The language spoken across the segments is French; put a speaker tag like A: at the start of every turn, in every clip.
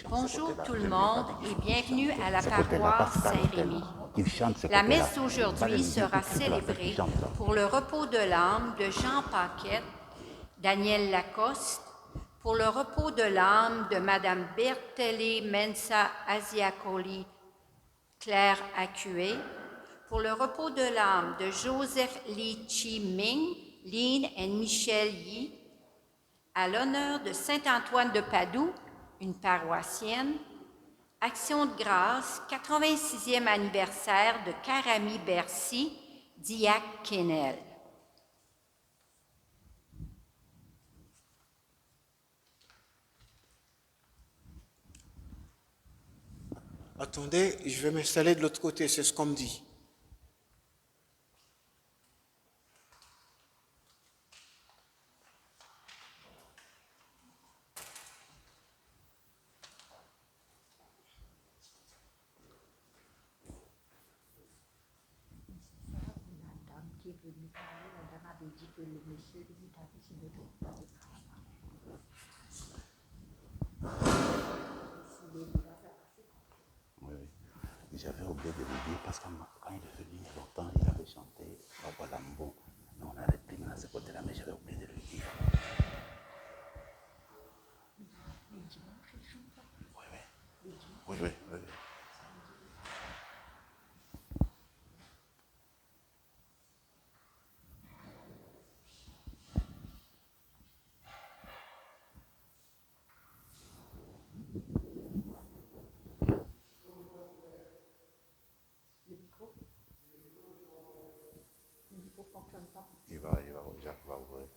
A: Bonjour tout le monde et bienvenue à la paroisse Saint-Rémy. La messe d'aujourd'hui sera célébrée pour le repos de l'âme de Jean Paquette, Daniel Lacoste, pour le repos de l'âme de Madame Bertele Mensa Asiacoli, Claire Acué, pour le repos de l'âme de Joseph Li Chi Ming, Lynn et Michel Yi, à l'honneur de Saint-Antoine de Padoue, une paroissienne, Action de grâce, 86e anniversaire de Karami Bercy, Diac Quesnel.
B: Attendez, je vais m'installer de l'autre côté, c'est ce qu'on me dit.
C: J'avais oublié de le dire parce que quand il est venu longtemps, il avait chanté Babalambo. On a repris à ce côté-là, mais j'avais oublié de le dire. Oui. Jacques va ouvrir.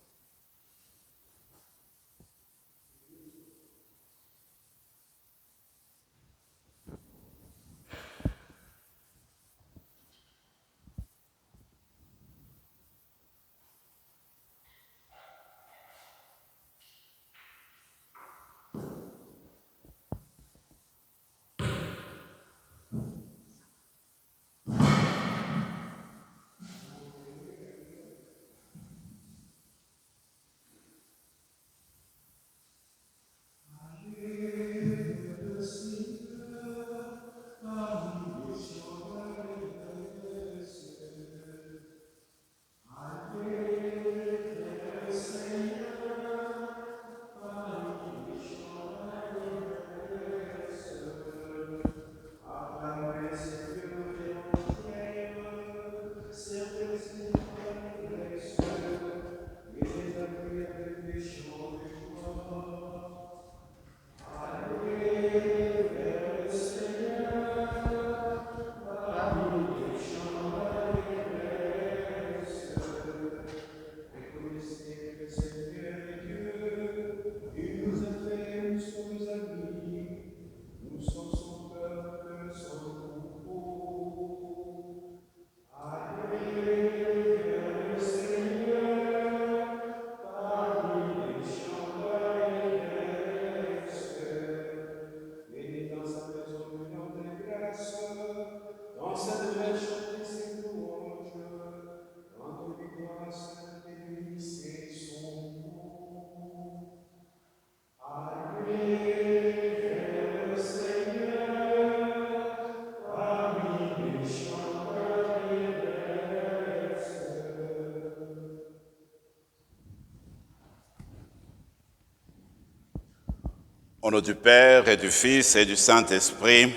D: Au nom du Père et du Fils et du Saint-Esprit,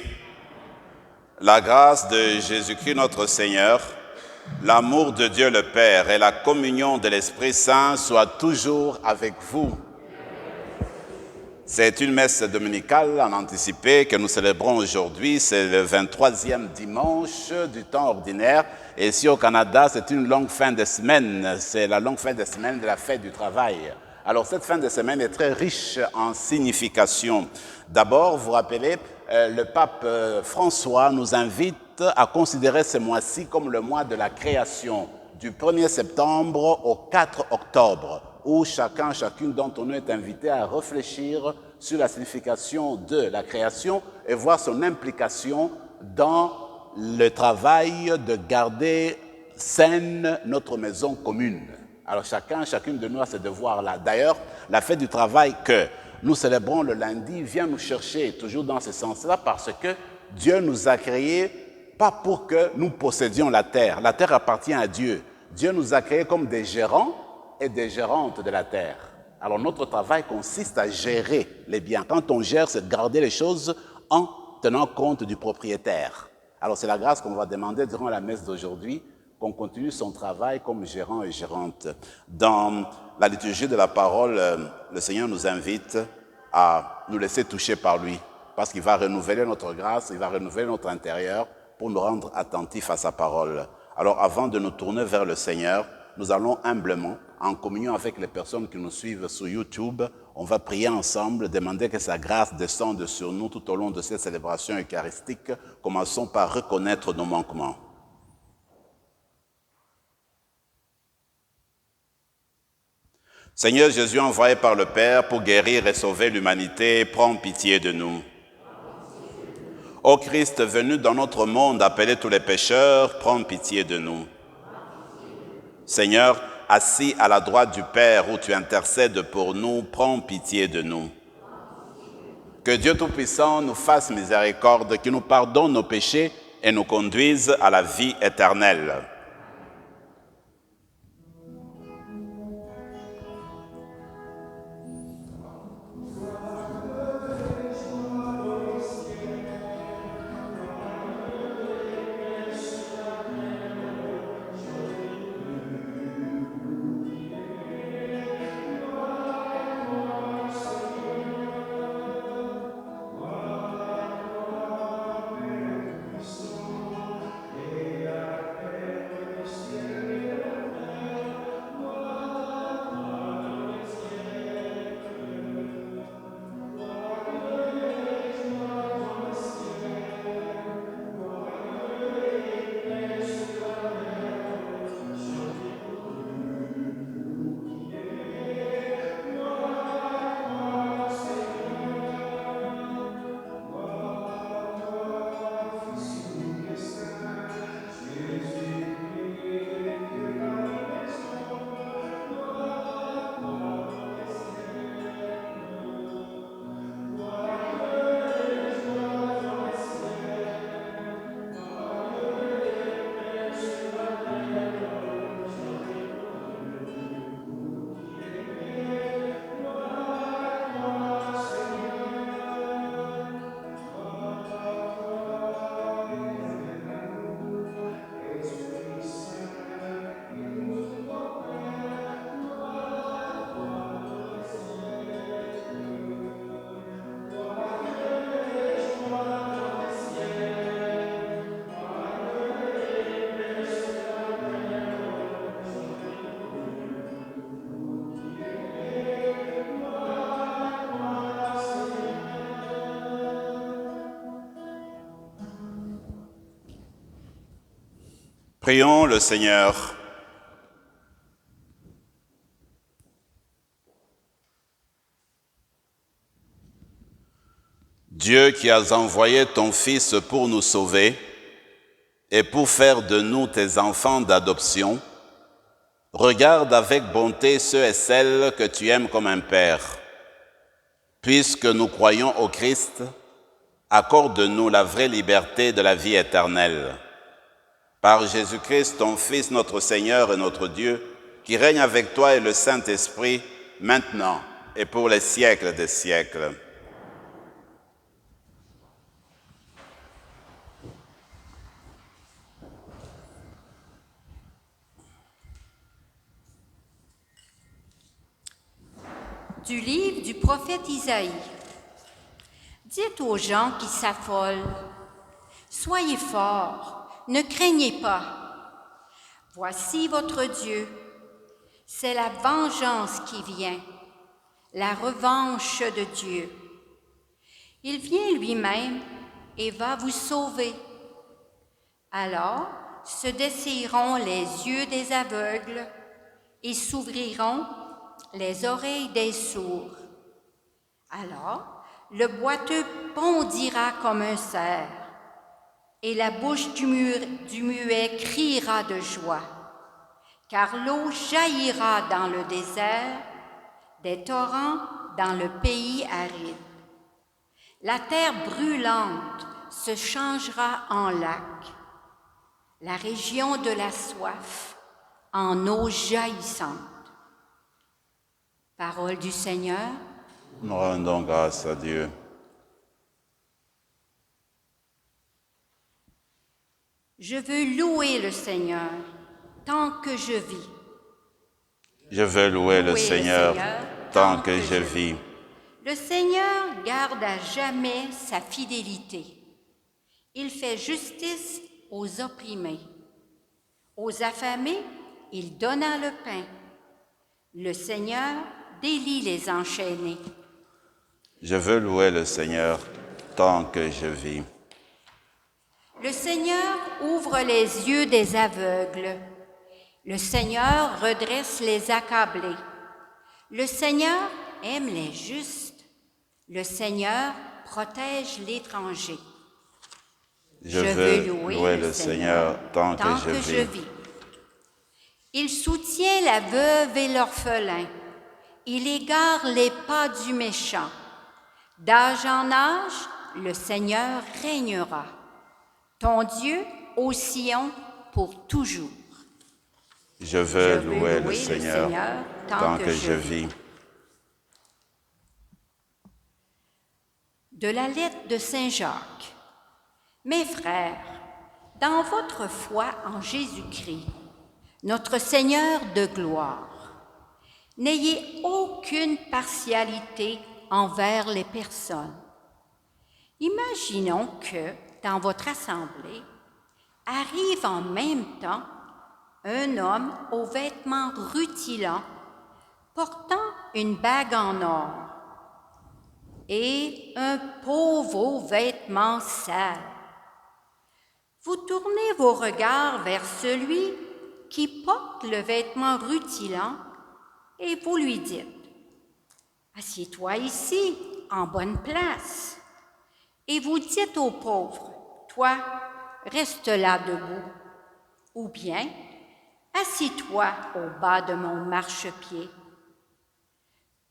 D: la grâce de Jésus-Christ notre Seigneur, l'amour de Dieu le Père et la communion de l'Esprit Saint soient toujours avec vous. C'est une messe dominicale en anticipé que nous célébrons aujourd'hui. C'est le 23e dimanche du temps ordinaire. Et ici au Canada, c'est une longue fin de semaine. C'est la longue fin de semaine de la fête du travail. Alors cette fin de semaine est très riche en signification. D'abord, vous rappelez, le pape François nous invite à considérer ce mois-ci comme le mois de la création, du 1er septembre au 4 octobre, où chacune d'entre nous est invité à réfléchir sur la signification de la création et voir son implication dans le travail de garder saine notre maison commune. Alors chacune de nous a ce devoir-là. D'ailleurs, la fête du travail que nous célébrons le lundi vient nous chercher toujours dans ce sens-là parce que Dieu nous a créés pas pour que nous possédions la terre. La terre appartient à Dieu. Dieu nous a créés comme des gérants et des gérantes de la terre. Alors notre travail consiste à gérer les biens. Quand on gère, c'est de garder les choses en tenant compte du propriétaire. Alors c'est la grâce qu'on va demander durant la messe d'aujourd'hui, qu'on continue son travail comme gérant et gérante. Dans la liturgie de la parole, le Seigneur nous invite à nous laisser toucher par lui, parce qu'il va renouveler notre grâce, il va renouveler notre intérieur pour nous rendre attentifs à sa parole. Alors avant de nous tourner vers le Seigneur, nous allons humblement, en communion avec les personnes qui nous suivent sur YouTube, on va prier ensemble, demander que sa grâce descende sur nous tout au long de cette célébration eucharistique. Commençons par reconnaître nos manquements. Seigneur Jésus, envoyé par le Père pour guérir et sauver l'humanité, prends pitié de nous. Ô Christ venu dans notre monde appeler tous les pécheurs, prends pitié de nous. Seigneur, assis à la droite du Père où tu intercèdes pour nous, prends pitié de nous. Que Dieu Tout-Puissant nous fasse miséricorde, qu'il nous pardonne nos péchés et nous conduise à la vie éternelle. Prions le Seigneur. Dieu qui as envoyé ton Fils pour nous sauver et pour faire de nous tes enfants d'adoption, regarde avec bonté ceux et celles que tu aimes comme un Père. Puisque nous croyons au Christ, accorde-nous la vraie liberté de la vie éternelle. Par Jésus-Christ, ton Fils, notre Seigneur et notre Dieu, qui règne avec toi et le Saint-Esprit, maintenant et pour les siècles des siècles.
A: Du livre du prophète Isaïe. Dites aux gens qui s'affolent, « Soyez forts, ne craignez pas. Voici votre Dieu. C'est la vengeance qui vient, la revanche de Dieu. Il vient lui-même et va vous sauver. Alors se dessilleront les yeux des aveugles et s'ouvriront les oreilles des sourds. Alors le boiteux bondira comme un cerf, et la bouche du muet criera de joie, car l'eau jaillira dans le désert, des torrents dans le pays aride. La terre brûlante se changera en lac, la région de la soif en eau jaillissante. Parole du Seigneur.
D: Nous rendons grâce à Dieu.
A: Je veux louer le Seigneur tant que je vis.
D: Je veux louer le Seigneur tant que je vis.
A: Le Seigneur garde à jamais sa fidélité. Il fait justice aux opprimés. Aux affamés, il donna le pain. Le Seigneur délie les enchaînés.
D: Je veux louer le Seigneur tant que je vis.
A: Le Seigneur ouvre les yeux des aveugles. Le Seigneur redresse les accablés. Le Seigneur aime les justes. Le Seigneur protège l'étranger.
D: Je veux louer le Seigneur tant que je vis.
A: Il soutient la veuve et l'orphelin. Il égare les pas du méchant. D'âge en âge, le Seigneur régnera. Ton Dieu au Sion pour toujours.
D: Je veux louer le Seigneur tant que je vis.
A: De la lettre de Saint Jacques. Mes frères, dans votre foi en Jésus-Christ, notre Seigneur de gloire, n'ayez aucune partialité envers les personnes. Imaginons que, dans votre assemblée, arrive en même temps un homme aux vêtements rutilants, portant une bague en or, et un pauvre aux vêtements sales. Vous tournez vos regards vers celui qui porte le vêtement rutilant et vous lui dites « Assieds-toi ici, en bonne place. » Et vous dites au pauvre « Toi, reste là debout. » Ou bien « Assis-toi au bas de mon marchepied. »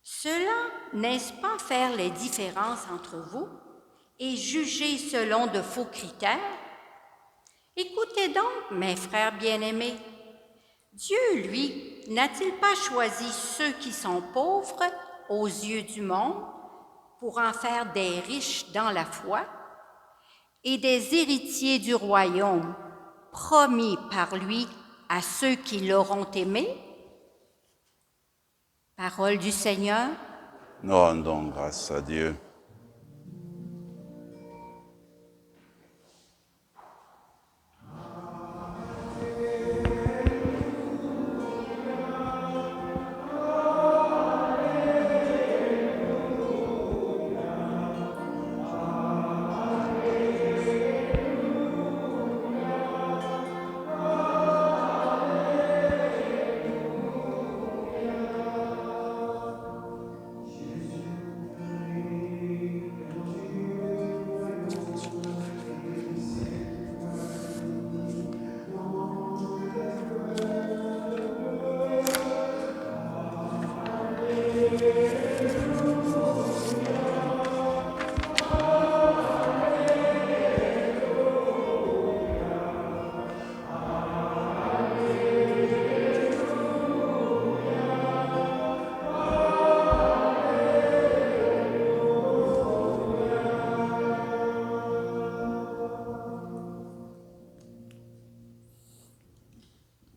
A: Cela n'est-ce pas faire les différences entre vous et juger selon de faux critères? Écoutez donc, mes frères bien-aimés, Dieu, lui, n'a-t-il pas choisi ceux qui sont pauvres aux yeux du monde pour en faire des riches dans la foi et des héritiers du royaume promis par lui à ceux qui l'auront aimé? Parole du Seigneur.
D: Nous rendons grâce à Dieu.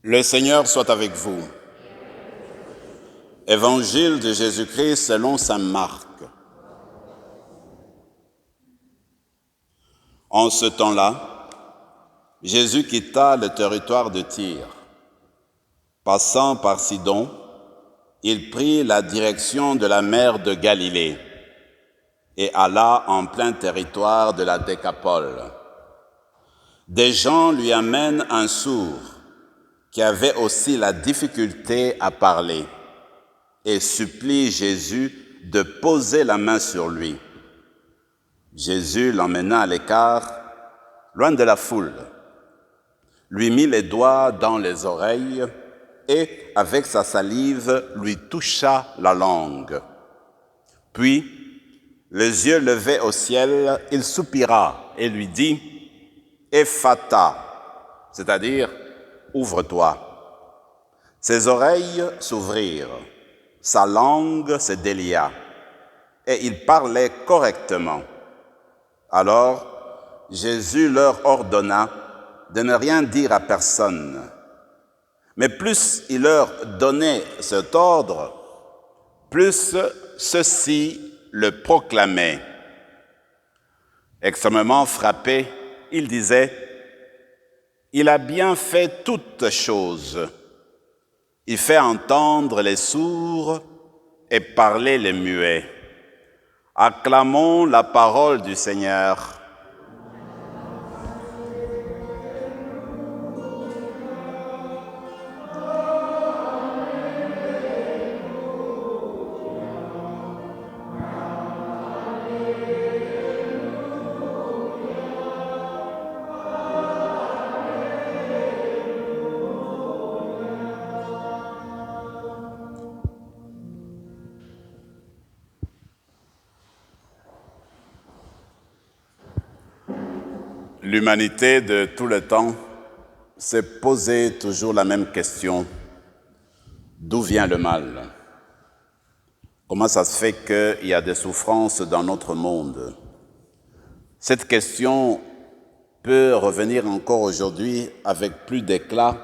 D: Le Seigneur soit avec vous. Évangile de Jésus-Christ selon saint Marc. En ce temps-là, Jésus quitta le territoire de Tyr. Passant par Sidon, il prit la direction de la mer de Galilée et alla en plein territoire de la Décapole. Des gens lui amènent un sourd qui avait aussi la difficulté à parler et supplie Jésus de poser la main sur lui. Jésus l'emmena à l'écart, loin de la foule, lui mit les doigts dans les oreilles et, avec sa salive, lui toucha la langue. Puis, les yeux levés au ciel, il soupira et lui dit « Ephata », c'est-à-dire « ouvre-toi ». Ses oreilles s'ouvrirent, sa langue se délia, et il parlait correctement. Alors, Jésus leur ordonna de ne rien dire à personne. Mais plus il leur donnait cet ordre, plus ceux-ci le proclamaient. Extrêmement frappé, il disait « Il a bien fait toutes choses. Il fait entendre les sourds et parler les muets. Acclamons la parole du Seigneur. » L'humanité de tout le temps s'est posé toujours la même question. D'où vient le mal? Comment ça se fait qu'il y a des souffrances dans notre monde? Cette question peut revenir encore aujourd'hui avec plus d'éclat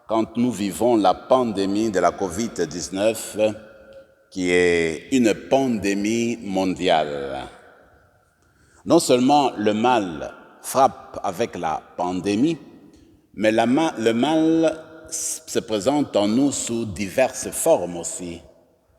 D: quand nous vivons la pandémie de la COVID-19, qui est une pandémie mondiale. Non seulement le mal frappe avec la pandémie, mais le mal se présente en nous sous diverses formes aussi.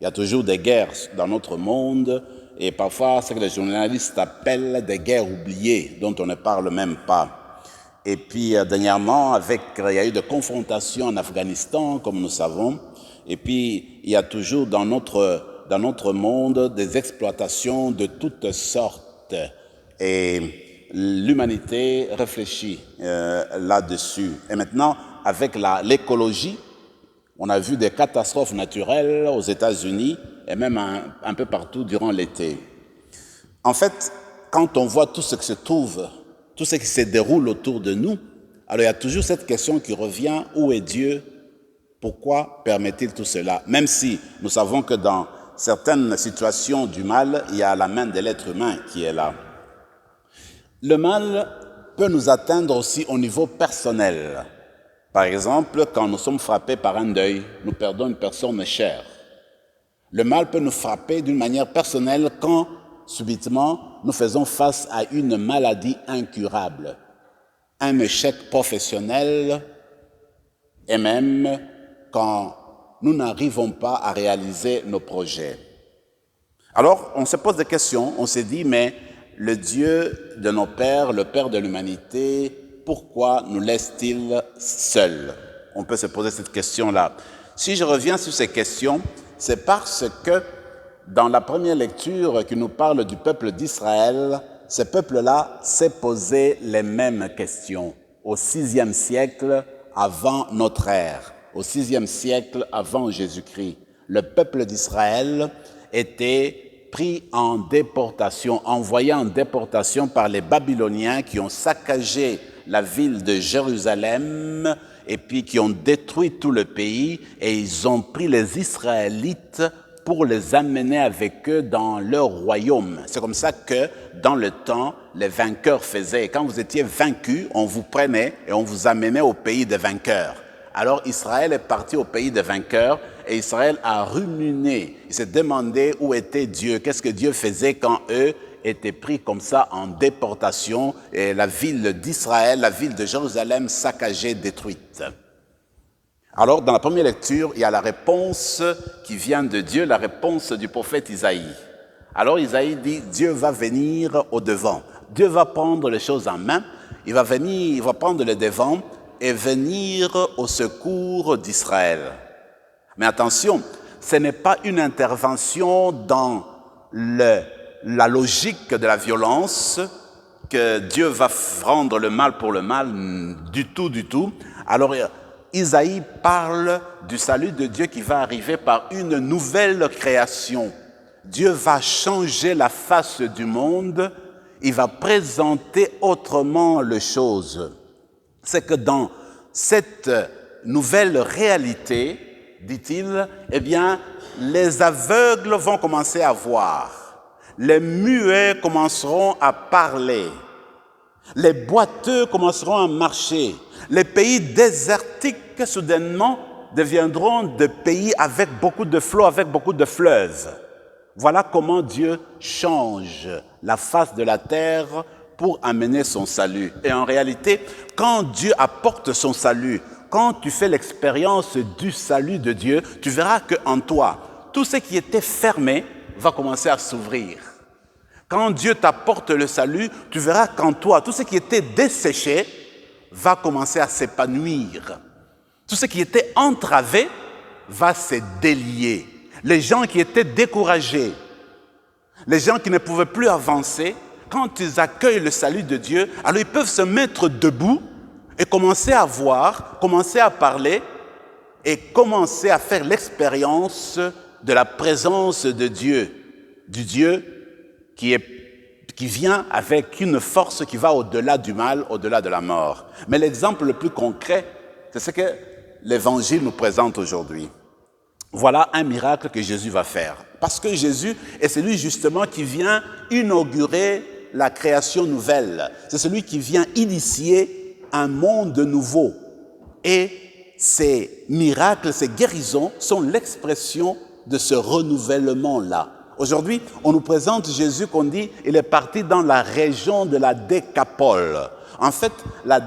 D: Il y a toujours des guerres dans notre monde, et parfois ce que les journalistes appellent des guerres oubliées, dont on ne parle même pas. Et puis dernièrement, il y a eu des confrontations en Afghanistan, comme nous savons, et puis il y a toujours dans notre monde des exploitations de toutes sortes. Et l'humanité réfléchit là-dessus. Et maintenant, avec l'écologie, on a vu des catastrophes naturelles aux États-Unis et même un peu partout durant l'été. En fait, quand on voit tout ce qui se trouve, tout ce qui se déroule autour de nous, alors il y a toujours cette question qui revient, où est Dieu? Pourquoi permet-il tout cela? Même si nous savons que dans certaines situations du mal, il y a la main de l'être humain qui est là. Le mal peut nous atteindre aussi au niveau personnel. Par exemple, quand nous sommes frappés par un deuil, nous perdons une personne chère. Le mal peut nous frapper d'une manière personnelle quand, subitement, nous faisons face à une maladie incurable, un échec professionnel, et même quand nous n'arrivons pas à réaliser nos projets. Alors, on se pose des questions, on se dit, mais le Dieu de nos pères, le Père de l'humanité, pourquoi nous laisse-t-il seuls? On peut se poser cette question-là. Si je reviens sur ces questions, c'est parce que dans la première lecture qui nous parle du peuple d'Israël, ce peuple-là s'est posé les mêmes questions au VIe siècle avant notre ère, au VIe siècle avant Jésus-Christ. Le peuple d'Israël était pris en déportation, envoyé en déportation par les Babyloniens qui ont saccagé la ville de Jérusalem et puis qui ont détruit tout le pays, et ils ont pris les Israélites pour les amener avec eux dans leur royaume. C'est comme ça que, dans le temps, les vainqueurs faisaient. Quand vous étiez vaincus, on vous prenait et on vous amenait au pays des vainqueurs. Alors Israël est parti au pays des vainqueurs, et Israël a ruminé. Il s'est demandé où était Dieu, qu'est-ce que Dieu faisait quand eux étaient pris comme ça en déportation, et la ville d'Israël, la ville de Jérusalem saccagée, détruite. Alors, dans la première lecture, il y a la réponse qui vient de Dieu, la réponse du prophète Isaïe. Alors Isaïe dit, Dieu va venir au devant. Dieu va prendre les choses en main, il va prendre le devant et venir au secours d'Israël. Mais attention, ce n'est pas une intervention dans la logique de la violence, que Dieu va rendre le mal pour le mal, du tout. Alors, Isaïe parle du salut de Dieu qui va arriver par une nouvelle création. Dieu va changer la face du monde, il va présenter autrement les choses. C'est que dans cette nouvelle réalité, dit-il, eh bien, les aveugles vont commencer à voir, les muets commenceront à parler, les boiteux commenceront à marcher, les pays désertiques soudainement deviendront des pays avec beaucoup de flots, avec beaucoup de fleuves. Voilà comment Dieu change la face de la terre pour amener son salut. Et en réalité, quand Dieu apporte son salut, quand tu fais l'expérience du salut de Dieu, tu verras qu'en toi, tout ce qui était fermé va commencer à s'ouvrir. Quand Dieu t'apporte le salut, tu verras qu'en toi, tout ce qui était desséché va commencer à s'épanouir. Tout ce qui était entravé va se délier. Les gens qui étaient découragés, les gens qui ne pouvaient plus avancer, quand ils accueillent le salut de Dieu, alors ils peuvent se mettre debout et commencer à voir, commencer à parler et commencer à faire l'expérience de la présence de Dieu, du Dieu qui vient avec une force qui va au-delà du mal, au-delà de la mort. Mais l'exemple le plus concret, c'est ce que l'Évangile nous présente aujourd'hui. Voilà un miracle que Jésus va faire. Parce que Jésus est celui justement qui vient inaugurer la création nouvelle. C'est celui qui vient initier un monde nouveau. Et ces miracles, ces guérisons sont l'expression de ce renouvellement-là. Aujourd'hui, on nous présente Jésus qu'on dit, il est parti dans la région de la Décapole. En fait, la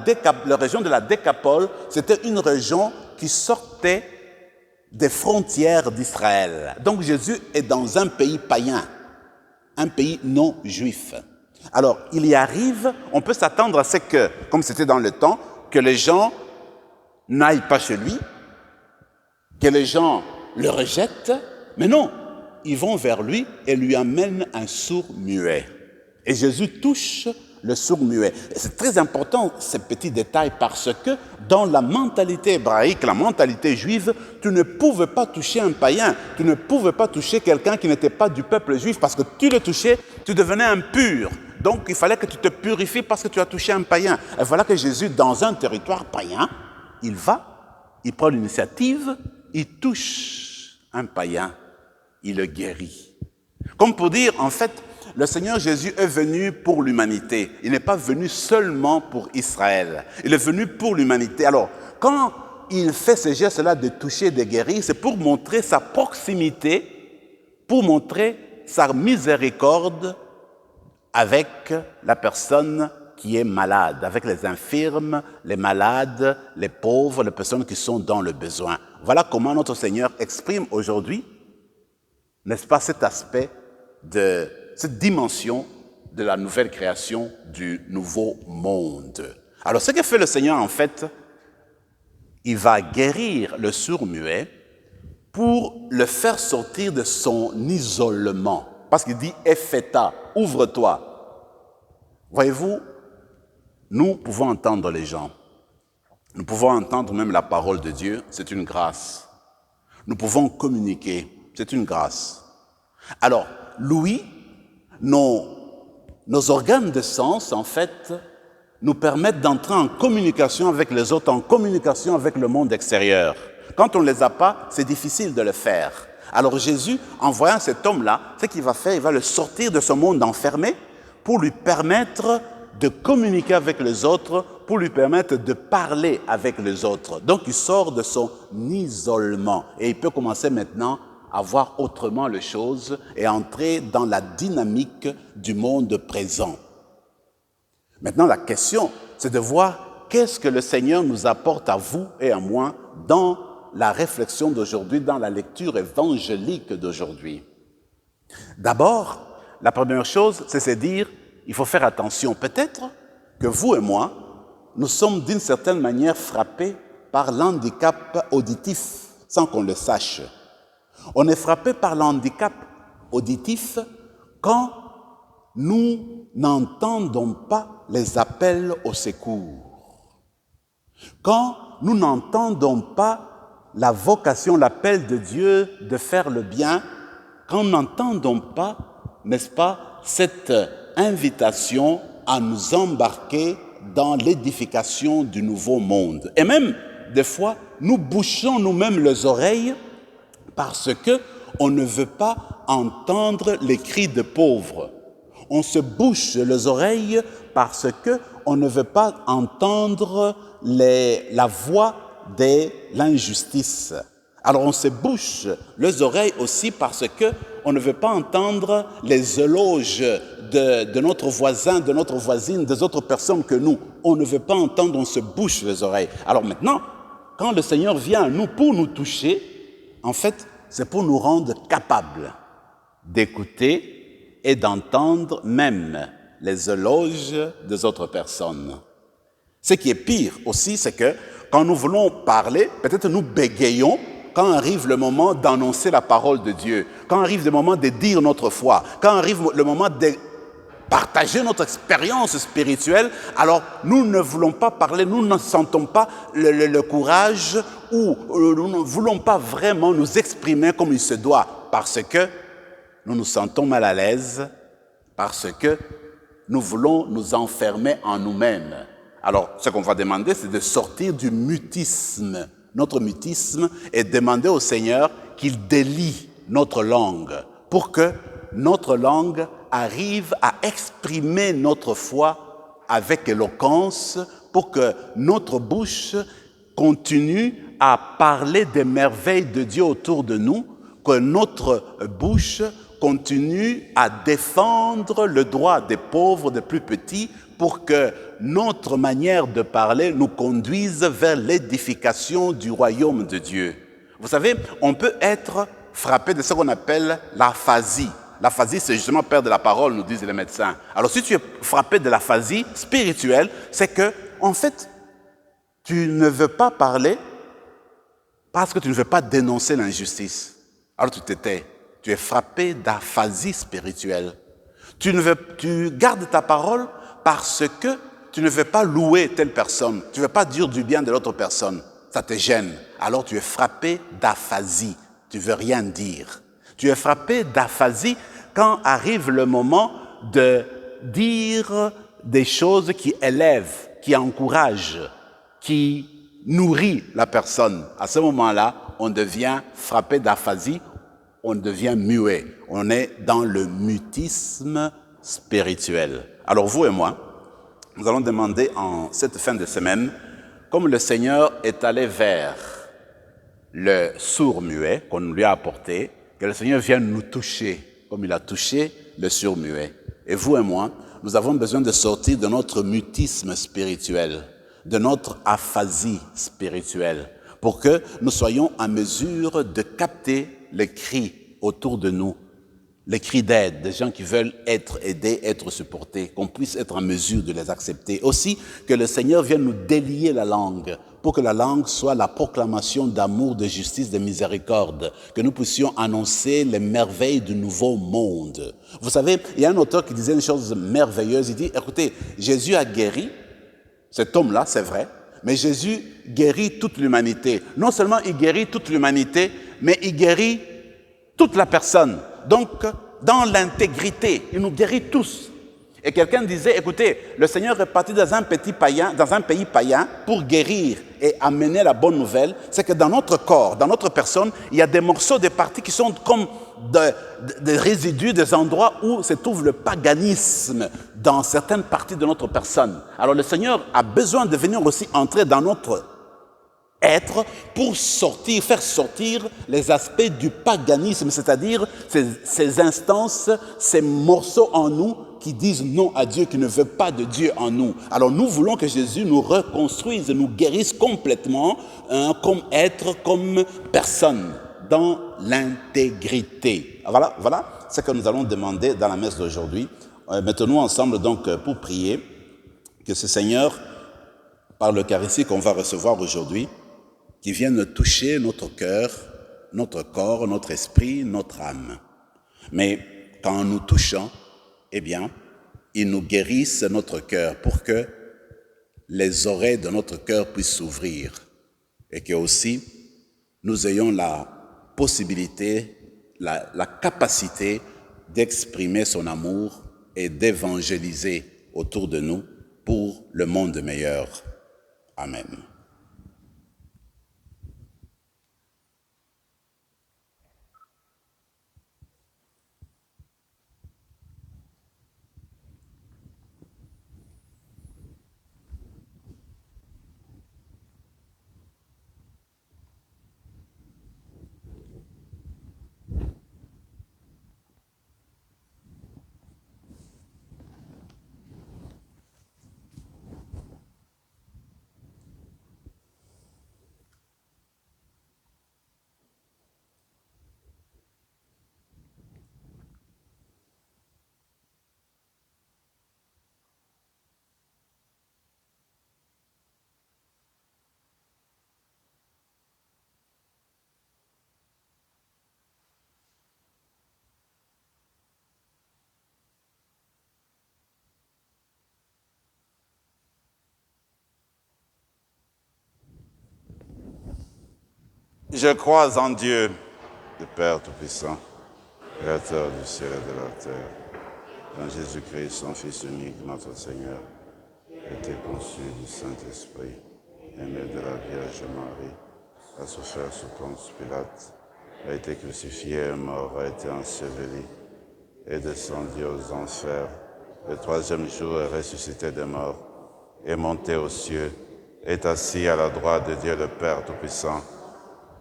D: région de la Décapole, c'était une région qui sortait des frontières d'Israël. Donc Jésus est dans un pays païen, un pays non juif. Alors, il y arrive, on peut s'attendre à ce que, comme c'était dans le temps, que les gens n'aillent pas chez lui, que les gens le rejettent, mais non, ils vont vers lui et lui amènent un sourd-muet. Et Jésus touche le sourd-muet. C'est très important, ces petits détails, parce que dans la mentalité hébraïque, la mentalité juive, tu ne pouvais pas toucher un païen, tu ne pouvais pas toucher quelqu'un qui n'était pas du peuple juif, parce que tu le touchais, tu devenais impur. Donc il fallait que tu te purifies parce que tu as touché un païen. Et voilà que Jésus, dans un territoire païen, il prend l'initiative, il touche un païen, il le guérit. Comme pour dire, en fait, le Seigneur Jésus est venu pour l'humanité. Il n'est pas venu seulement pour Israël. Il est venu pour l'humanité. Alors, quand il fait ce geste-là de toucher, de guérir, c'est pour montrer sa proximité, pour montrer sa miséricorde avec la personne qui est malade, avec les infirmes, les malades, les pauvres, les personnes qui sont dans le besoin. Voilà comment notre Seigneur exprime aujourd'hui, n'est-ce pas, cet aspect de cette dimension de la nouvelle création du nouveau monde. Alors, ce que fait le Seigneur, en fait, il va guérir le sourd-muet pour le faire sortir de son isolement. Parce qu'il dit « Epheta, ouvre-toi ». Voyez-vous, nous pouvons entendre les gens. Nous pouvons entendre même la parole de Dieu, c'est une grâce. Nous pouvons communiquer, c'est une grâce. Alors, l'ouïe, nos organes de sens, en fait, nous permettent d'entrer en communication avec les autres, en communication avec le monde extérieur. Quand on ne les a pas, c'est difficile de le faire. Alors Jésus, en voyant cet homme-là, ce qu'il va faire, il va le sortir de ce monde enfermé pour lui permettre de communiquer avec les autres, pour lui permettre de parler avec les autres. Donc il sort de son isolement et il peut commencer maintenant à voir autrement les choses et entrer dans la dynamique du monde présent. Maintenant, la question, c'est de voir qu'est-ce que le Seigneur nous apporte à vous et à moi dans la réflexion d'aujourd'hui, dans la lecture évangélique d'aujourd'hui. D'abord, la première chose, c'est se dire, il faut faire attention. Peut-être que vous et moi, nous sommes d'une certaine manière frappés par l'handicap auditif, sans qu'on le sache. On est frappé par l'handicap auditif quand nous n'entendons pas les appels au secours. Quand nous n'entendons pas la vocation, l'appel de Dieu de faire le bien quand nous n'entendons pas, n'est-ce pas, cette invitation à nous embarquer dans l'édification du nouveau monde. Et même, des fois, nous bouchons nous-mêmes les oreilles parce que on ne veut pas entendre les cris des pauvres. On se bouche les oreilles parce que on ne veut pas entendre la voix de l'injustice. Alors on se bouche les oreilles aussi parce que on ne veut pas entendre les éloges de notre voisin, de notre voisine, des autres personnes que nous. On ne veut pas entendre, on se bouche les oreilles. Alors maintenant, quand le Seigneur vient à nous pour nous toucher, en fait, c'est pour nous rendre capables d'écouter et d'entendre même les éloges des autres personnes. Ce qui est pire aussi, c'est que quand nous voulons parler, peut-être nous bégayons quand arrive le moment d'annoncer la parole de Dieu, quand arrive le moment de dire notre foi, quand arrive le moment de partager notre expérience spirituelle, alors nous ne voulons pas parler, nous ne sentons pas le courage ou nous ne voulons pas vraiment nous exprimer comme il se doit parce que nous nous sentons mal à l'aise, parce que nous voulons nous enfermer en nous-mêmes. Alors, ce qu'on va demander, c'est de sortir du mutisme, notre mutisme, et demander au Seigneur qu'il délie notre langue pour que notre langue arrive à exprimer notre foi avec éloquence, pour que notre bouche continue à parler des merveilles de Dieu autour de nous, que notre bouche continue à défendre le droit des pauvres, des plus petits, pour que notre manière de parler nous conduise vers l'édification du royaume de Dieu. Vous savez, on peut être frappé de ce qu'on appelle l'aphasie. L'aphasie, c'est justement perdre la parole, nous disent les médecins. Alors si tu es frappé de l'aphasie spirituelle, c'est que, en fait, tu ne veux pas parler parce que tu ne veux pas dénoncer l'injustice. Alors tu te tais. Tu es frappé d'aphasie spirituelle. Tu gardes ta parole parce que tu ne veux pas louer telle personne. Tu ne veux pas dire du bien de l'autre personne. Ça te gêne. Alors tu es frappé d'aphasie. Tu ne veux rien dire. Tu es frappé d'aphasie quand arrive le moment de dire des choses qui élèvent, qui encouragent, qui nourrit la personne. À ce moment-là, on devient frappé d'aphasie, on devient muet. On est dans le mutisme spirituel. Alors vous et moi, nous allons demander en cette fin de semaine, comme le Seigneur est allé vers le sourd-muet qu'on lui a apporté, que le Seigneur vienne nous toucher, comme il a touché le sourd-muet. Et vous et moi, nous avons besoin de sortir de notre mutisme spirituel, de notre aphasie spirituelle, pour que nous soyons en mesure de capter les cris autour de nous, les cris d'aide, des gens qui veulent être aidés, être supportés, qu'on puisse être en mesure de les accepter. Aussi, que le Seigneur vienne nous délier la langue, pour que la langue soit la proclamation d'amour, de justice, de miséricorde, que nous puissions annoncer les merveilles du nouveau monde. Vous savez, il y a un auteur qui disait une chose merveilleuse, il dit, écoutez, Jésus a guéri, cet homme-là, c'est vrai, mais Jésus guérit toute l'humanité. Non seulement il guérit toute l'humanité, mais il guérit toute la personne. Donc, dans l'intégrité, il nous guérit tous. Et quelqu'un disait, écoutez, le Seigneur est parti dans un pays païen pour guérir et amener la bonne nouvelle. C'est que dans notre corps, dans notre personne, il y a des morceaux, des parties qui sont comme des résidus, des endroits où se trouve le paganisme dans certaines parties de notre personne. Alors le Seigneur a besoin de venir aussi entrer dans notre être pour faire sortir les aspects du paganisme, c'est-à-dire ces instances, ces morceaux en nous qui disent non à Dieu, qui ne veut pas de Dieu en nous. Alors nous voulons que Jésus nous reconstruise, nous guérisse complètement, comme être, comme personne, dans l'intégrité. Voilà ce que nous allons demander dans la messe d'aujourd'hui. Mettons-nous ensemble donc pour prier que ce Seigneur, par l'Eucharistie qu'on va recevoir aujourd'hui, qui vienne toucher notre cœur, notre corps, notre esprit, notre âme. Mais quand nous touchons, eh bien, il nous guérisse notre cœur pour que les oreilles de notre cœur puissent s'ouvrir et que aussi nous ayons la possibilité la capacité d'exprimer son amour et d'évangéliser autour de nous pour le monde meilleur. Amen. Je crois en Dieu, le Père Tout-Puissant, Créateur du ciel et de la terre, en Jésus-Christ, son Fils unique, notre Seigneur, a été conçu du Saint-Esprit, aimé de la Vierge Marie, a souffert sous Ponce Pilate, a été crucifié, est mort, a été enseveli, est descendu aux enfers, le troisième jour est ressuscité des morts, est monté aux cieux, est assis à la droite de Dieu le Père Tout-Puissant,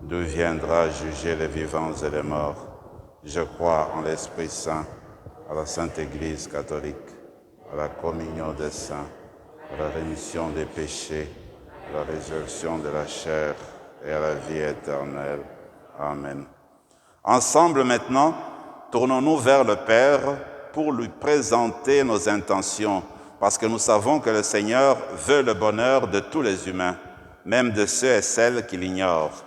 D: d'où viendra juger les vivants et les morts. Je crois en l'Esprit Saint, à la Sainte Église catholique, à la communion des saints, à la rémission des péchés, à la résurrection de la chair et à la vie éternelle. Amen. Ensemble maintenant, tournons-nous vers le Père pour lui présenter nos intentions, parce que nous savons que le Seigneur veut le bonheur de tous les humains, même de ceux et celles qui l'ignorent.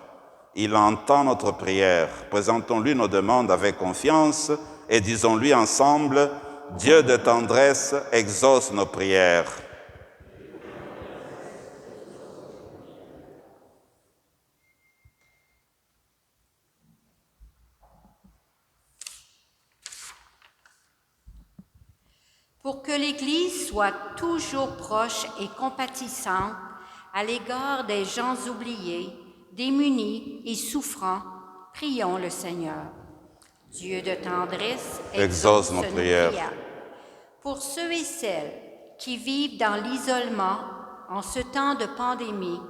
D: Il entend notre prière. Présentons-lui nos demandes avec confiance et disons-lui ensemble, Dieu de tendresse, exauce nos prières.
A: Pour que l'Église soit toujours proche et compatissante à l'égard des gens oubliés, démunis et souffrants, prions le Seigneur. Dieu de tendresse, exauce nos prières. Pour ceux et celles qui vivent dans l'isolement en ce temps de pandémie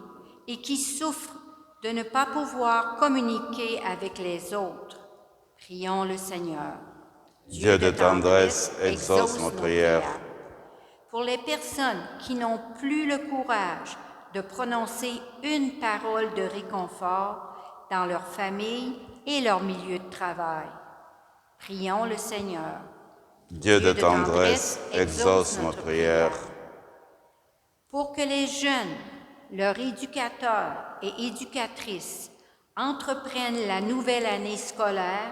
A: et qui souffrent de ne pas pouvoir communiquer avec les autres, prions le Seigneur.
D: Dieu de tendresse, exauce nos prières.
A: Pour les personnes qui n'ont plus le courage de prononcer une parole de réconfort dans leur famille et leur milieu de travail, prions le Seigneur.
D: Dieu de tendresse, exauce nos prières.
A: Pour que les jeunes, leurs éducateurs et éducatrices entreprennent la nouvelle année scolaire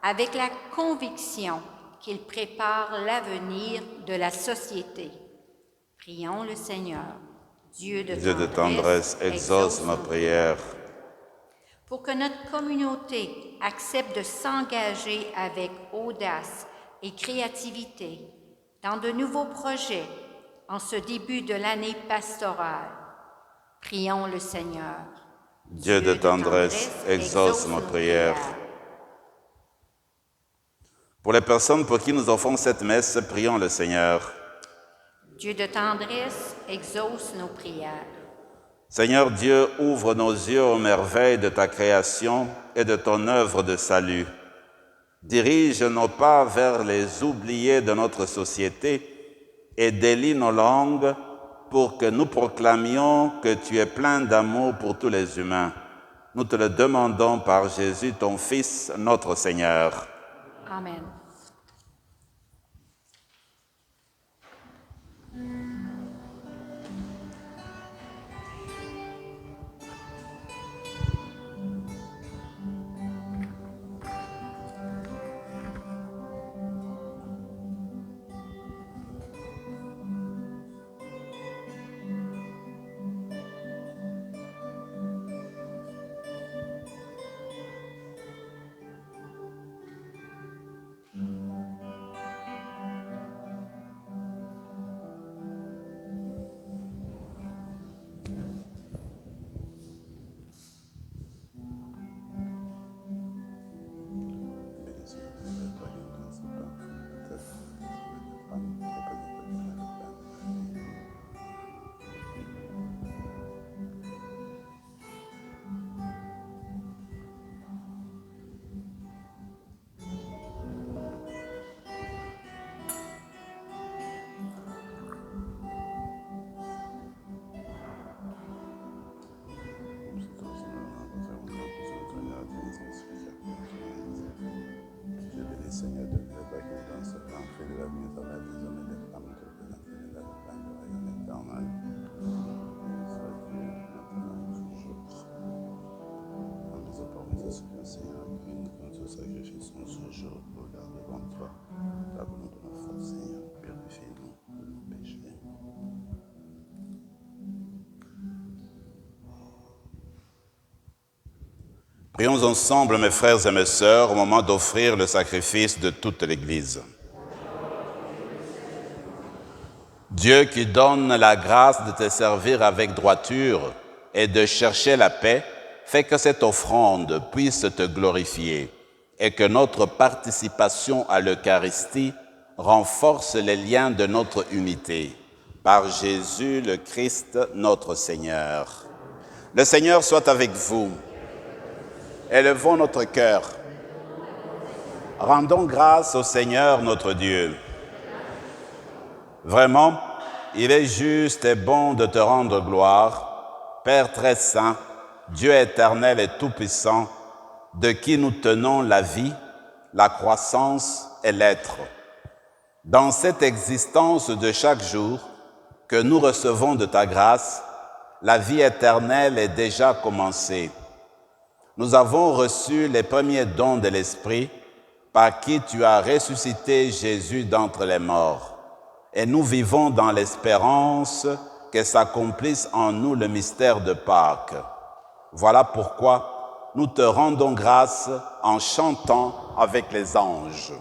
A: avec la conviction qu'ils préparent l'avenir de la société. Prions le Seigneur. Dieu de tendresse, exauce nos prières. Pour que notre communauté accepte de s'engager avec audace et créativité dans de nouveaux projets en ce début de l'année pastorale, prions le Seigneur.
D: Dieu de tendresse, exauce nos prières. Pour les personnes pour qui nous offrons cette messe, prions le Seigneur.
A: Dieu de tendresse, exauce nos prières.
D: Seigneur Dieu, ouvre nos yeux aux merveilles de ta création et de ton œuvre de salut. Dirige nos pas vers les oubliés de notre société et délie nos langues pour que nous proclamions que tu es plein d'amour pour tous les humains. Nous te le demandons par Jésus, ton Fils, notre Seigneur.
A: Amen.
D: Prions ensemble, mes frères et mes sœurs, au moment d'offrir le sacrifice de toute l'Église. Dieu qui donne la grâce de te servir avec droiture et de chercher la paix, fait que cette offrande puisse te glorifier et que notre participation à l'Eucharistie renforce les liens de notre unité. Par Jésus le Christ, notre Seigneur. Le Seigneur soit avec vous. Élevons notre cœur. Rendons grâce au Seigneur notre Dieu. Vraiment, il est juste et bon de te rendre gloire, Père très saint, Dieu éternel et tout-puissant, de qui nous tenons la vie, la croissance et l'être. Dans cette existence de chaque jour que nous recevons de ta grâce, la vie éternelle est déjà commencée. Nous avons reçu les premiers dons de l'Esprit par qui tu as ressuscité Jésus d'entre les morts. Et nous vivons dans l'espérance que s'accomplisse en nous le mystère de Pâques. Voilà pourquoi nous te rendons grâce en chantant avec les anges.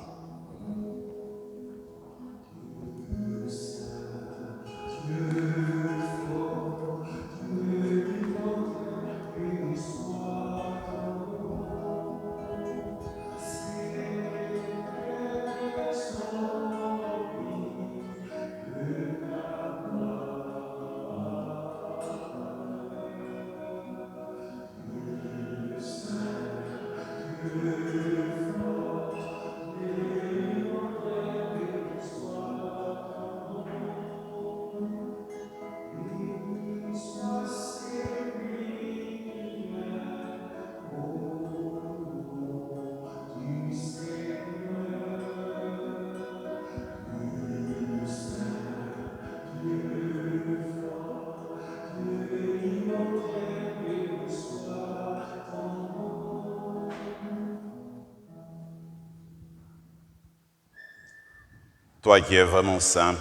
D: Toi qui es vraiment saint,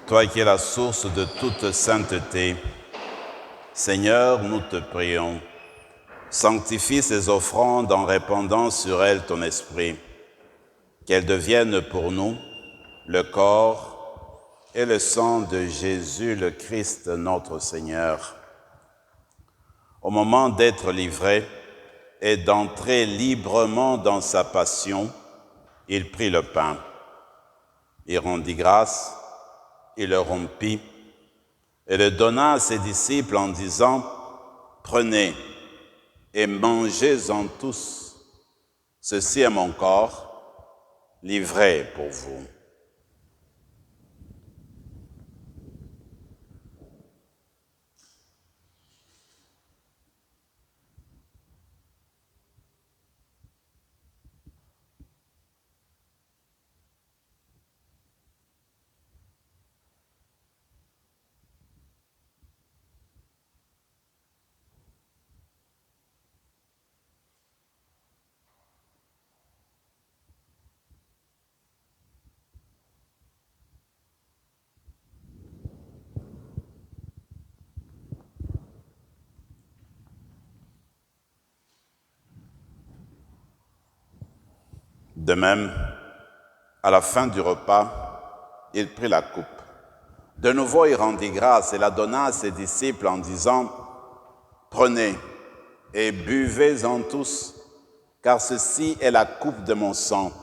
D: toi qui es la source de toute sainteté, Seigneur, nous te prions, sanctifie ces offrandes en répandant sur elles ton esprit, qu'elles deviennent pour nous le corps et le sang de Jésus le Christ notre Seigneur. Au moment d'être livré et d'entrer librement dans sa passion, il prit le pain. Il rendit grâce, il le rompit et le donna à ses disciples en disant « Prenez et mangez-en tous, ceci est mon corps, livré pour vous. » De même, à la fin du repas, il prit la coupe. De nouveau, il rendit grâce et la donna à ses disciples en disant « Prenez et buvez-en tous, car ceci est la coupe de mon sang,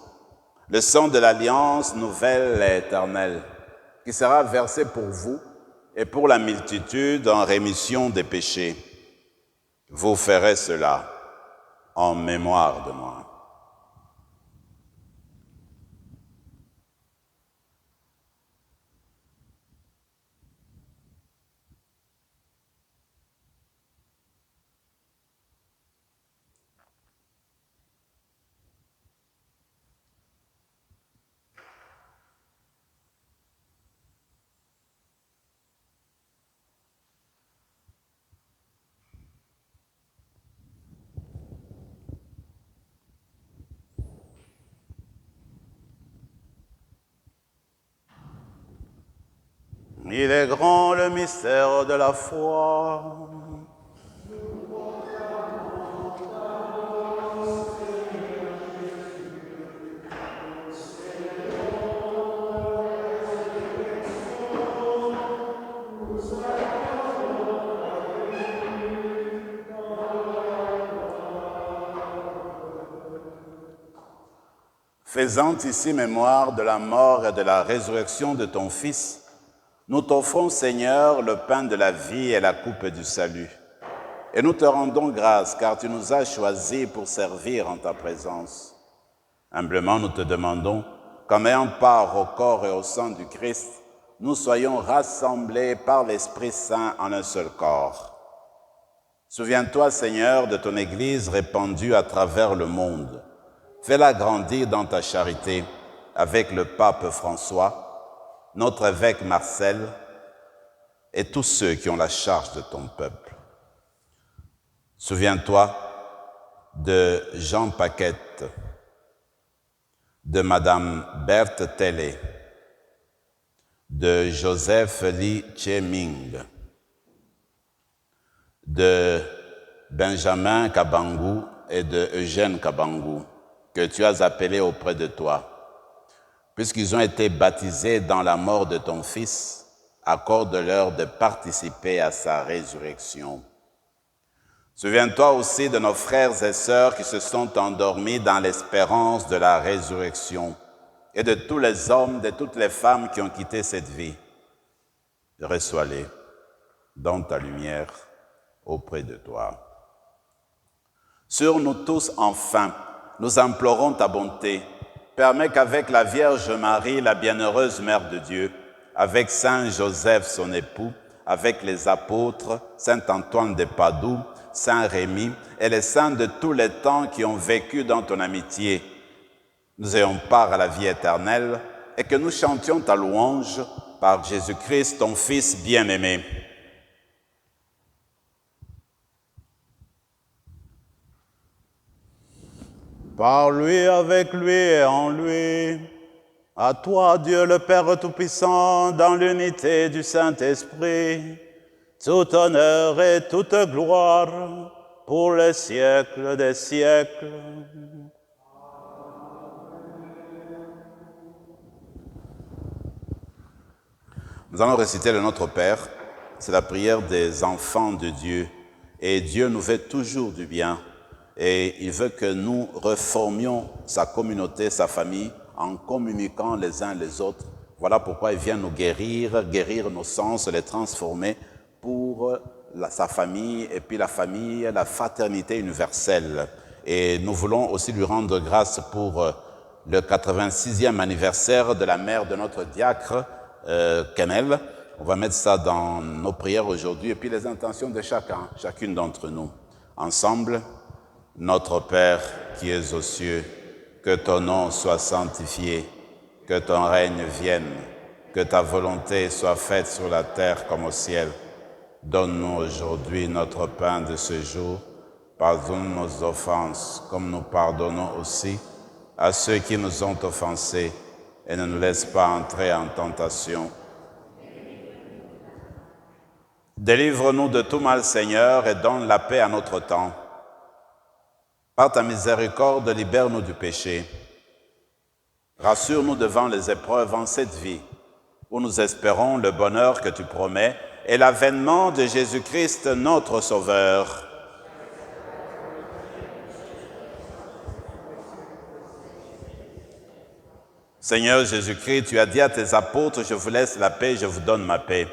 D: le sang de l'alliance nouvelle et éternelle, qui sera versé pour vous et pour la multitude en rémission des péchés. Vous ferez cela en mémoire de moi. » Il est grand le mystère de la foi. Faisant ici mémoire de la mort et de la résurrection de ton Fils, nous t'offrons, Seigneur, le pain de la vie et la coupe du salut. Et nous te rendons grâce, car tu nous as choisis pour servir en ta présence. Humblement, nous te demandons qu'en ayant part au corps et au sang du Christ, nous soyons rassemblés par l'Esprit Saint en un seul corps. Souviens-toi, Seigneur, de ton Église répandue à travers le monde. Fais-la grandir dans ta charité avec le pape François, notre évêque Marcel et tous ceux qui ont la charge de ton peuple. Souviens-toi de Jean Paquette, de Madame Berthe Tellé, de Joseph Lee Che-Ming, de Benjamin Kabangou et de Eugène Kabangou, que tu as appelés auprès de toi. Puisqu'ils ont été baptisés dans la mort de ton Fils, accorde-leur de participer à sa résurrection. Souviens-toi aussi de nos frères et sœurs qui se sont endormis dans l'espérance de la résurrection et de tous les hommes, de toutes les femmes qui ont quitté cette vie. Reçois-les dans ta lumière auprès de toi. Sur nous tous, enfin, nous implorons ta bonté. Permets qu'avec la Vierge Marie, la bienheureuse Mère de Dieu, avec Saint Joseph, son époux, avec les apôtres, Saint Antoine de Padoue, Saint Rémy et les saints de tous les temps qui ont vécu dans ton amitié, nous ayons part à la vie éternelle et que nous chantions ta louange par Jésus-Christ, ton Fils bien-aimé. Par lui, avec lui et en lui, à toi, Dieu le Père Tout-Puissant, dans l'unité du Saint-Esprit, tout honneur et toute gloire pour les siècles des siècles. Nous allons réciter le Notre Père. C'est la prière des enfants de Dieu. Et Dieu nous veut toujours du bien. Et il veut que nous reformions sa communauté, sa famille, en communiquant les uns les autres. Voilà pourquoi il vient nous guérir nos sens, les transformer pour sa famille, et puis la famille, la fraternité universelle. Et nous voulons aussi lui rendre grâce pour le 86e anniversaire de la mère de notre diacre, Kemel. On va mettre ça dans nos prières aujourd'hui, et puis les intentions de chacune d'entre nous. Ensemble, notre Père qui es aux cieux, que ton nom soit sanctifié, que ton règne vienne, que ta volonté soit faite sur la terre comme au ciel. Donne-nous aujourd'hui notre pain de ce jour. Pardonne nos offenses, comme nous pardonnons aussi à ceux qui nous ont offensés, et ne nous laisse pas entrer en tentation. Délivre-nous de tout mal, Seigneur, et donne la paix à notre temps. Par ta miséricorde, libère-nous du péché. Rassure-nous devant les épreuves en cette vie, où nous espérons le bonheur que tu promets et l'avènement de Jésus-Christ, notre Sauveur. Seigneur Jésus-Christ, tu as dit à tes apôtres, je vous laisse la paix, je vous donne ma paix.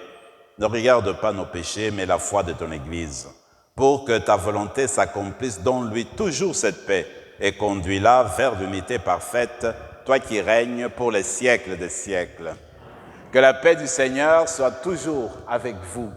D: Ne regarde pas nos péchés, mais la foi de ton Église. Pour que ta volonté s'accomplisse, donne-lui toujours cette paix et conduis-la vers l'unité parfaite, toi qui règnes pour les siècles des siècles. Que la paix du Seigneur soit toujours avec vous.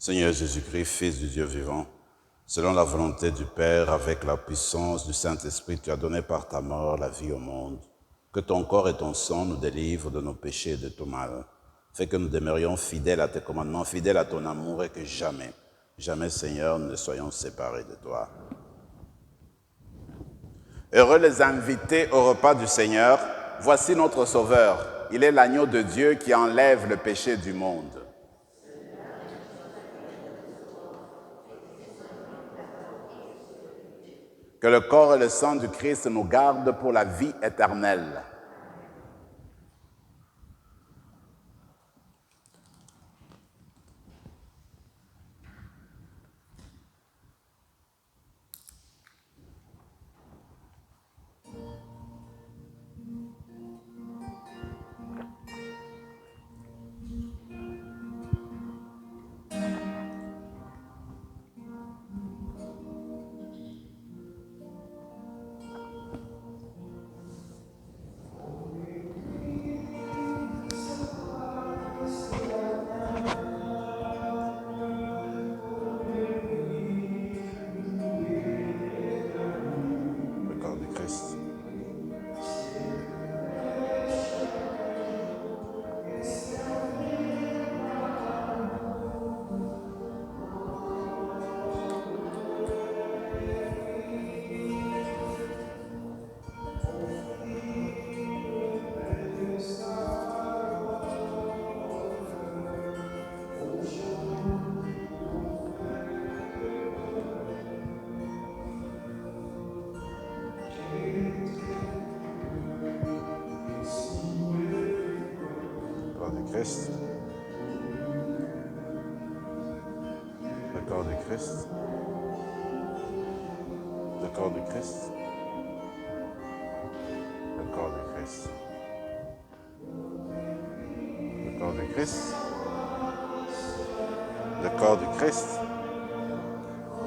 D: Seigneur Jésus-Christ, Fils du Dieu vivant, selon la volonté du Père, avec la puissance du Saint-Esprit, tu as donné par ta mort la vie au monde. Que ton corps et ton sang nous délivrent de nos péchés et de tout mal. Fais que nous demeurions fidèles à tes commandements, fidèles à ton amour et que jamais, jamais, Seigneur, nous ne soyons séparés de toi. Heureux les invités au repas du Seigneur. Voici notre Sauveur. Il est l'agneau de Dieu qui enlève le péché du monde. Que le corps et le sang du Christ nous gardent pour la vie éternelle. Le corps du Christ. Christ. Le corps du Christ. Le corps du Christ. Le corps du Christ. Le corps du Christ. Le corps du Christ.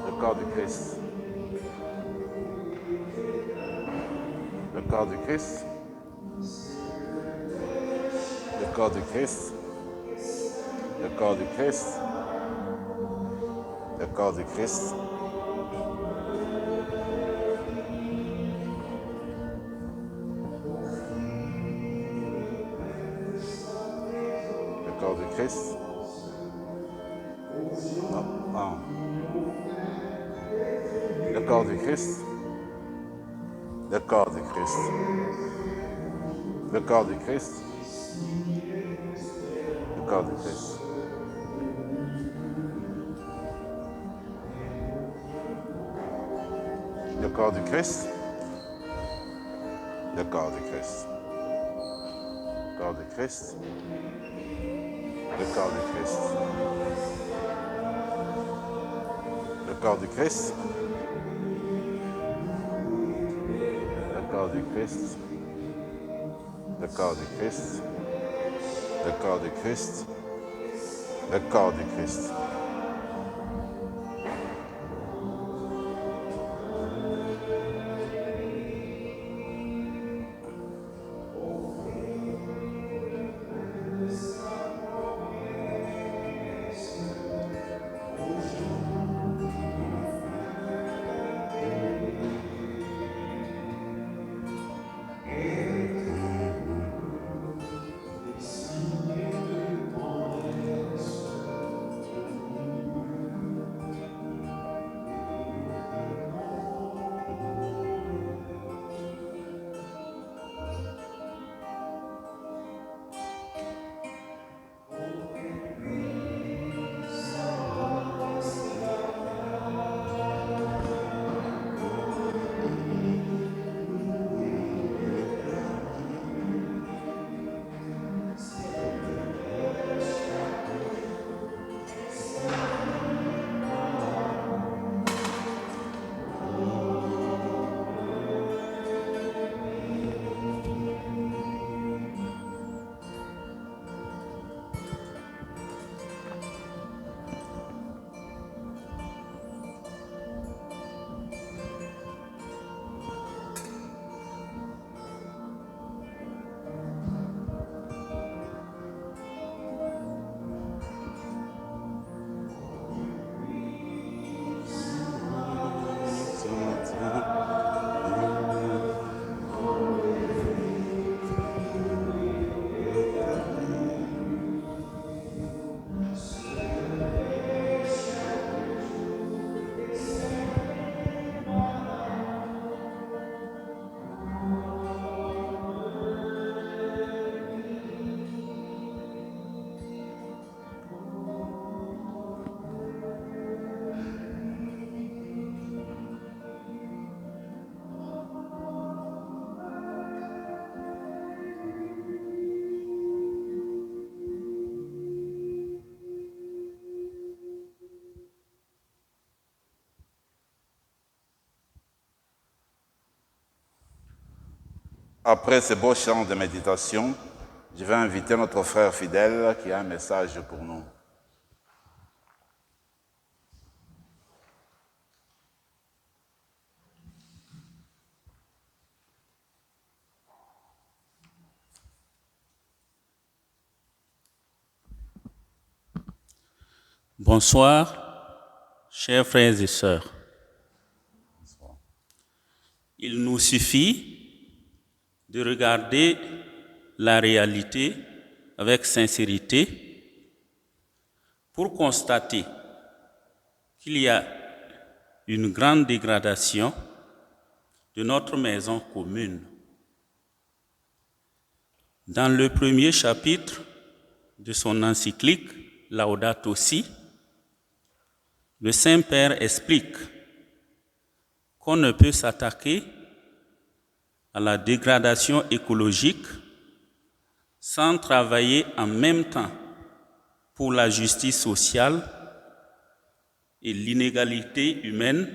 D: Le corps du Christ. Le corps du Christ. Le corps du Christ, le corps du Christ, le corps du Christ, le corps du Christ, le corps du Christ, le corps du Christ, le corps du Christ. Le corps du Christ. Le corps du Christ. Le corps du Christ. Le corps du Christ. Le corps du Christ. Le corps du Christ. Le corps du Christ. Le corps du Christ. Le corps du Christ, le corps du Christ. Après ce beau chant de méditation, je vais inviter notre frère fidèle qui a un message pour nous.
E: Bonsoir, chers frères et sœurs. Il nous suffit de regarder la réalité avec sincérité pour constater qu'il y a une grande dégradation de notre maison commune. Dans le premier chapitre de son encyclique Laudato Si, le Saint-Père explique qu'on ne peut s'attaquer à la dégradation écologique sans travailler en même temps pour la justice sociale et l'inégalité humaine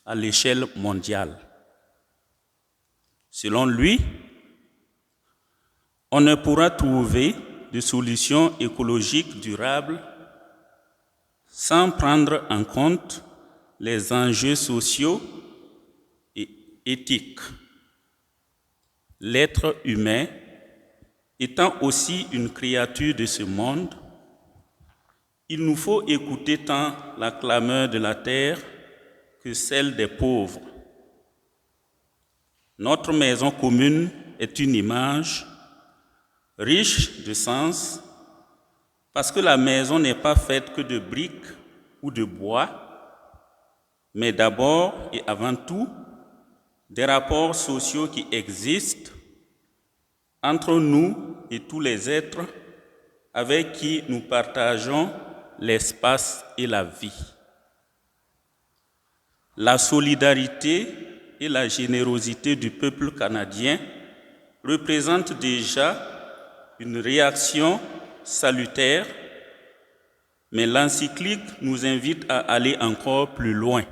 E: à l'échelle mondiale. Selon lui, on ne pourra trouver de solutions écologiques durables sans prendre en compte les enjeux sociaux et éthiques. L'être humain étant aussi une créature de ce monde, il nous faut écouter tant la clameur de la terre que celle des pauvres. Notre maison commune est une image riche de sens parce que la maison n'est pas faite que de briques ou de bois, mais d'abord et avant tout des rapports sociaux qui existent entre nous et tous les êtres avec qui nous partageons l'espace et la vie. La solidarité et la générosité du peuple canadien représentent déjà une réaction salutaire, mais l'encyclique nous invite à aller encore plus loin.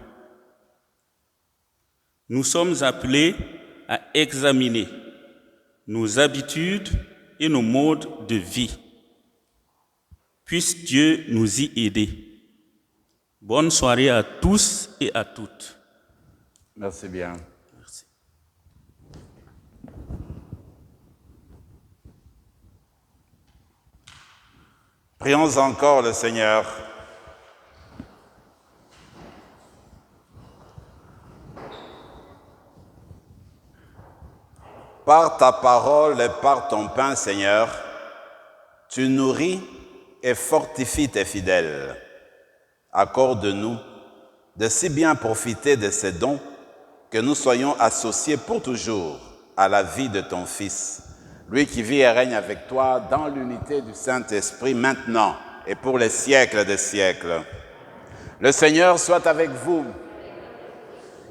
E: Nous sommes appelés à examiner nos habitudes et nos modes de vie. Puisse Dieu nous y aider. Bonne soirée à tous et à toutes.
D: Merci bien.
E: Merci.
D: Prions encore le Seigneur. Par ta parole et par ton pain, Seigneur, tu nourris et fortifies tes fidèles. Accorde-nous de si bien profiter de ces dons que nous soyons associés pour toujours à la vie de ton Fils, lui qui vit et règne avec toi dans l'unité du Saint-Esprit maintenant et pour les siècles des siècles. Le Seigneur soit avec vous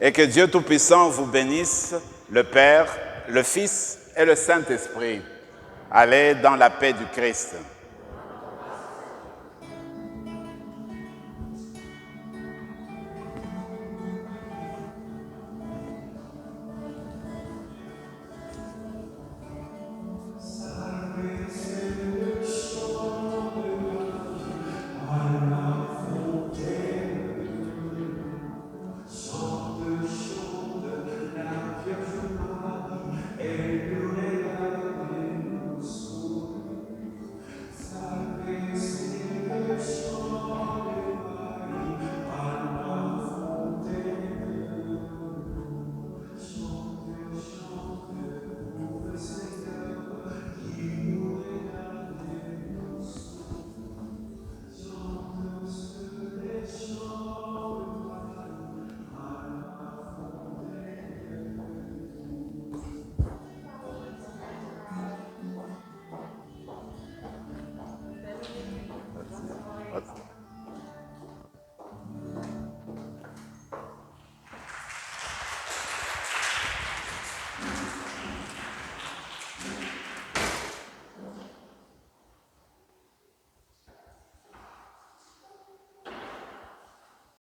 D: et que Dieu Tout-Puissant vous bénisse, le Père, le Fils et le Saint-Esprit. Allez dans la paix du Christ.